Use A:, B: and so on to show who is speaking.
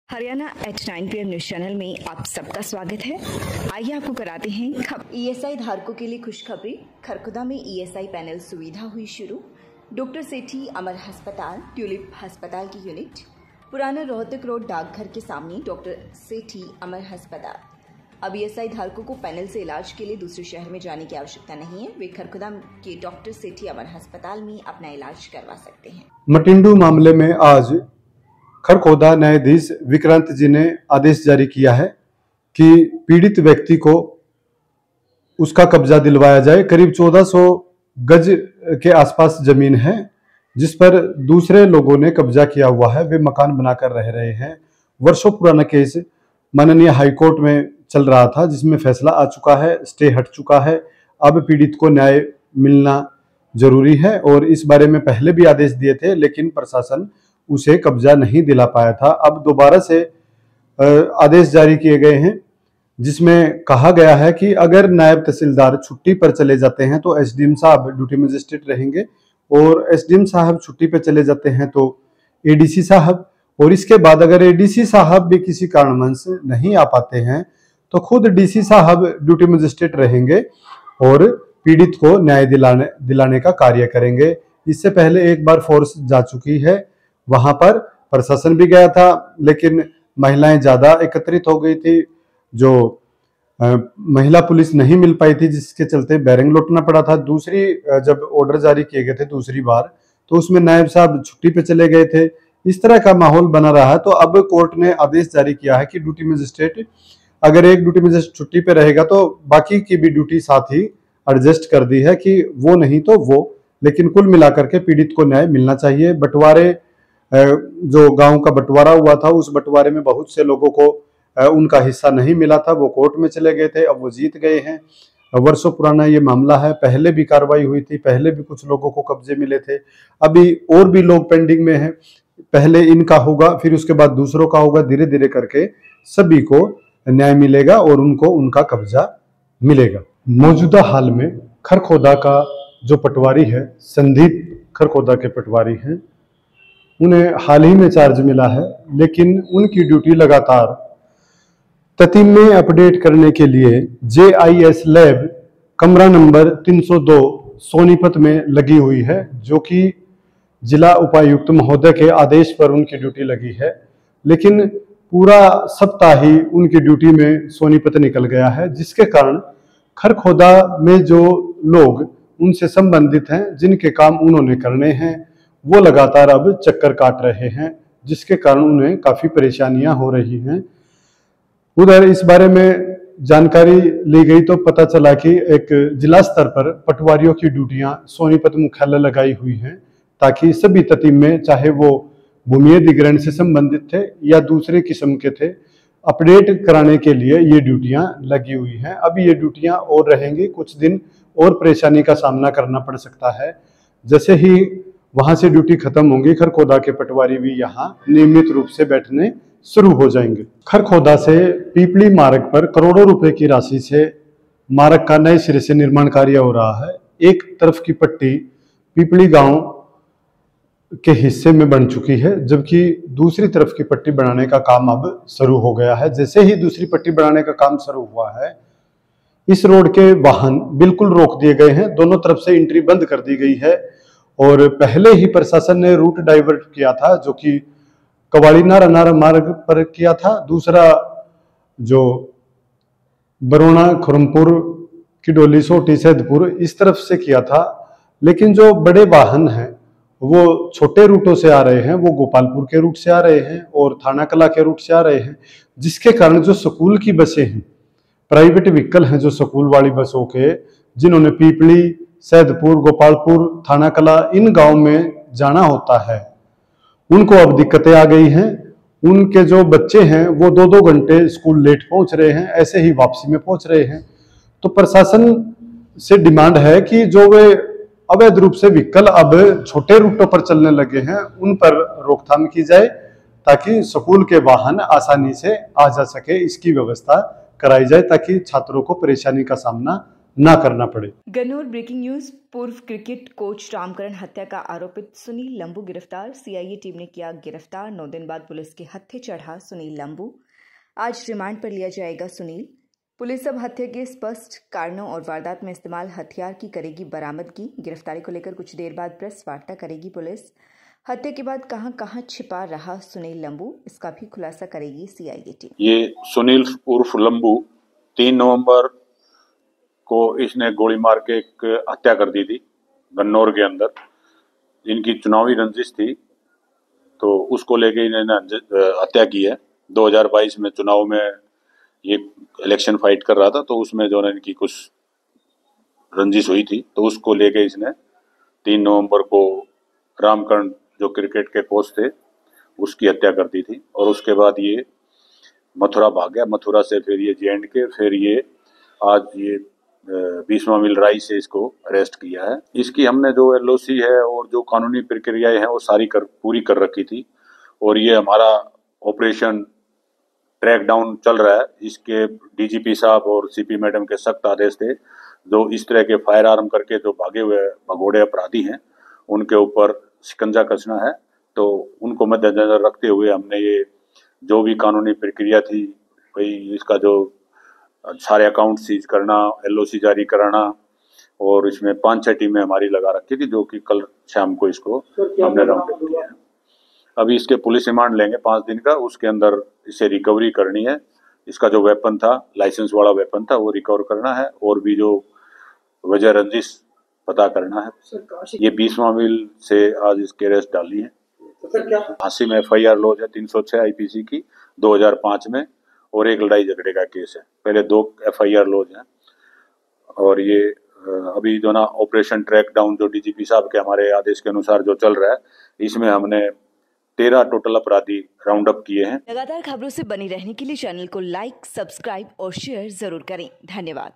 A: Haryana at 9 PM news channel में आप सबका स्वागत है। आइए आपको कराते हैं ईएसआई धारकों के लिए खुशखबरी। खरखुदा में ईएसआई पैनल सुविधा हुई शुरू। डॉक्टर सेठी अमर अस्पताल, ट्यूलिप अस्पताल की यूनिट, पुराना रोहतक रोड डाकघर के सामने डॉक्टर सेठी अमर अस्पताल। अब ईएसआई धारकों को पैनल से इलाज के लिए दूसरे शहर में जाने की आवश्यकता नहीं है। वे खरखुदा के डॉक्टर सेठी अमर अस्पताल में अपना इलाज करवा सकते हैं।
B: मटिंडू मामले में आज खरखोदा न्यायाधीश विक्रांत जी ने आदेश जारी किया है कि पीड़ित व्यक्ति को उसका कब्जा दिलवाया जाए। करीब 1400 गज के आसपास जमीन है जिस पर दूसरे लोगों ने कब्जा किया हुआ है। वे मकान बनाकर रह रहे हैं। वर्षों पुराना केस माननीय हाईकोर्ट में चल रहा था जिसमें फैसला आ चुका है, स्टे हट चुका है। अब पीड़ित को न्याय मिलना जरूरी है और इस बारे में पहले भी आदेश दिए थे लेकिन प्रशासन उसे कब्जा नहीं दिला पाया था। अब दोबारा से आदेश जारी किए गए हैं जिसमें कहा गया है कि अगर नायब तहसीलदार छुट्टी पर चले जाते हैं तो एसडीएम साहब ड्यूटी मजिस्ट्रेट रहेंगे और एसडीएम साहब छुट्टी पर चले जाते हैं तो एडीसी साहब, और इसके बाद अगर एडीसी साहब भी किसी कारणवश नहीं आ पाते हैं तो खुद डीसी साहब ड्यूटी मजिस्ट्रेट रहेंगे और पीड़ित को न्याय दिलाने का कार्य करेंगे। इससे पहले एक बार फोर्स जा चुकी है, वहां पर प्रशासन भी गया था लेकिन महिलाएं ज्यादा एकत्रित हो गई थी। जो महिला पुलिस नहीं मिल पाई थी जिसके चलते बैरंग लौटना पड़ा था। दूसरी जब ऑर्डर जारी किए गए थे दूसरी बार तो उसमें नायब साहब छुट्टी पे चले गए थे। इस तरह का माहौल बना रहा है। तो अब कोर्ट ने आदेश जारी किया है कि ड्यूटी मजिस्ट्रेट, अगर एक ड्यूटी मजिस्ट्रेट छुट्टी पे रहेगा तो बाकी की भी ड्यूटी साथ ही एडजस्ट कर दी है कि वो नहीं तो वो, लेकिन कुल मिलाकर के पीड़ित को न्याय मिलना चाहिए। बंटवारे, जो गांव का बंटवारा हुआ था उस बंटवारे में बहुत से लोगों को उनका हिस्सा नहीं मिला था, वो कोर्ट में चले गए थे, अब वो जीत गए हैं। वर्षों पुराना ये मामला है, पहले भी कार्रवाई हुई थी, पहले भी कुछ लोगों को कब्जे मिले थे, अभी और भी लोग पेंडिंग में हैं। पहले इनका होगा फिर उसके बाद दूसरों का होगा, धीरे धीरे करके सभी को न्याय मिलेगा और उनको उनका कब्जा मिलेगा। मौजूदा हाल में खरखोदा का जो पटवारी है, संदीप खरखोदा के पटवारी हैं, उन्हें हाल ही में चार्ज मिला है लेकिन उनकी ड्यूटी लगातार ततीम में अपडेट करने के लिए JIS लैब कमरा नंबर 302 सोनीपत में लगी हुई है, जो कि जिला उपायुक्त महोदय के आदेश पर उनकी ड्यूटी लगी है। लेकिन पूरा सप्ताह ही उनकी ड्यूटी में सोनीपत निकल गया है, जिसके कारण खरखोदा में जो लोग उनसे संबंधित हैं, जिनके काम उन्होंने करने हैं, वो लगातार अब चक्कर काट रहे हैं, जिसके कारण उन्हें काफी परेशानियां हो रही हैं। उधर इस बारे में जानकारी ली गई तो पता चला कि एक जिला स्तर पर पटवारियों की ड्यूटियां सोनीपत मुख्यालय लगाई हुई हैं ताकि सभी ततीम में, चाहे वो भूमि अधिग्रहण से संबंधित थे या दूसरे किस्म के थे, अपडेट कराने के लिए ये ड्यूटियां लगी हुई हैं। अब ये ड्यूटियां और रहेंगी, कुछ दिन और परेशानी का सामना करना पड़ सकता है। जैसे ही वहां से ड्यूटी खत्म होंगी, खरखोदा के पटवारी भी यहाँ नियमित रूप से बैठने शुरू हो जाएंगे। खरखोदा से पीपली मार्ग पर करोड़ों रुपए की राशि से मार्ग का नए सिरे से निर्माण कार्य हो रहा है। एक तरफ की पट्टी पीपली गांव के हिस्से में बन चुकी है, जबकि दूसरी तरफ की पट्टी बनाने का काम अब शुरू हो गया है। जैसे ही दूसरी पट्टी बनाने का काम शुरू हुआ है, इस रोड के वाहन बिल्कुल रोक दिए गए हैं, दोनों तरफ से एंट्री बंद कर दी गई है। और पहले ही प्रशासन ने रूट डाइवर्ट किया था, जो कि कवाड़ी नारा मार्ग पर किया था। दूसरा जो बरोना, खुरमपुर, किडोली, सोटी, सैदपुर इस तरफ से किया था। लेकिन जो बड़े वाहन हैं वो छोटे रूटों से आ रहे हैं, वो गोपालपुर के रूट से आ रहे हैं और थाना कला के रूट से आ रहे हैं, जिसके कारण जो स्कूल की बसें हैं, प्राइवेट व्हीकल हैं, जो स्कूल वाली बसों के, जिन्होंने पीपली, सैदपुर, गोपालपुर, थाना कला इन गांव में जाना होता है, उनको अब दिक्कतें आ गई हैं। उनके जो बच्चे हैं वो 2-2 घंटे स्कूल लेट पहुंच रहे हैं, ऐसे ही वापसी में पहुंच रहे हैं। तो प्रशासन से डिमांड है कि जो वे अवैध रूप से व्हीकल अब छोटे रूटों पर चलने लगे हैं, उन पर रोकथाम की जाए ताकि स्कूल के वाहन आसानी से आ जा सके। इसकी व्यवस्था कराई जाए ताकि छात्रों को परेशानी का सामना ना करना पड़े।
A: Gannaur breaking news. पूर्व क्रिकेट कोच रामकरण हत्या का आरोपित सुनील लंबू गिरफ्तार। सीआईए टीम ने किया गिरफ्तार। 9 दिन बाद पुलिस के हत्थे चढ़ा सुनील लंबू। आज रिमांड पर लिया जाएगा सुनील। पुलिस अब हत्या के स्पष्ट कारणों और वारदात में इस्तेमाल हथियार की करेगी बरामदगी। गिरफ्तारी को लेकर कुछ देर बाद प्रेस वार्ता करेगी पुलिस। हत्या के बाद कहां कहां छिपा रहा सुनील लंबू, इसका भी खुलासा करेगी सीआईए टीम।
C: ये सुनील उर्फ लंबू 3 नवंबर को इसने गोली मार के एक हत्या कर दी थी गन्नौर के अंदर। इनकी चुनावी रंजिश थी तो उसको लेके इन्होंने हत्या की है। 2022 में चुनाव में ये इलेक्शन फाइट कर रहा था तो उसमें जो है इनकी कुछ रंजिश हुई थी तो उसको लेके इसने 3 नवंबर को रामकरण जो क्रिकेट के कोच थे उसकी हत्या कर दी थी। और उसके बाद ये मथुरा भाग गया। मथुरा से फिर ये J&K, फिर ये आज ये 20वां मिल राई से इसको अरेस्ट किया है। इसकी हमने जो LOC है और जो कानूनी प्रक्रियाएं हैं वो सारी पूरी कर रखी थी और ये हमारा ऑपरेशन ट्रैक डाउन चल रहा है। इसके DGP साहब और CP मैडम के सख्त आदेश थे। जो इस तरह के फायर आर्म करके जो भागे हुए भगोड़े अपराधी हैं उनके ऊपर शिकंजा कसना है। तो उनको मद्देनजर रखते हुए हमने ये जो भी कानूनी प्रक्रिया थी भाई इसका जो सारे अकाउंट सीज करना, LOC जारी कराना और इसमें 5-6 टीमें हमारी लगा रखी थी जो कि कल शाम को इसको हमने राउंड अप किया है। अभी इसके पुलिस रिमांड लेंगे 5 दिन का। उसके अंदर इसे रिकवरी करनी है। इसका जो वेपन था, लाइसेंस वाला वेपन था, वो रिकवर करना है और भी जो वजह रंजिश पता करना है। ये 20वां मिल से आज इसके अरेस्ट डाली है। फांसी में FIR लॉज है 306 IPC की 2005 में और एक लड़ाई झगड़े का केस है। पहले 2 FIR लॉज हैं और ये अभी जो ना ऑपरेशन ट्रैक डाउन जो DGP साहब के हमारे आदेश के अनुसार जो चल रहा है इसमें हमने 13 टोटल अपराधी राउंड अप किए हैं।
A: लगातार खबरों से बनी रहने के लिए चैनल को लाइक, सब्सक्राइब और शेयर जरूर करें। धन्यवाद।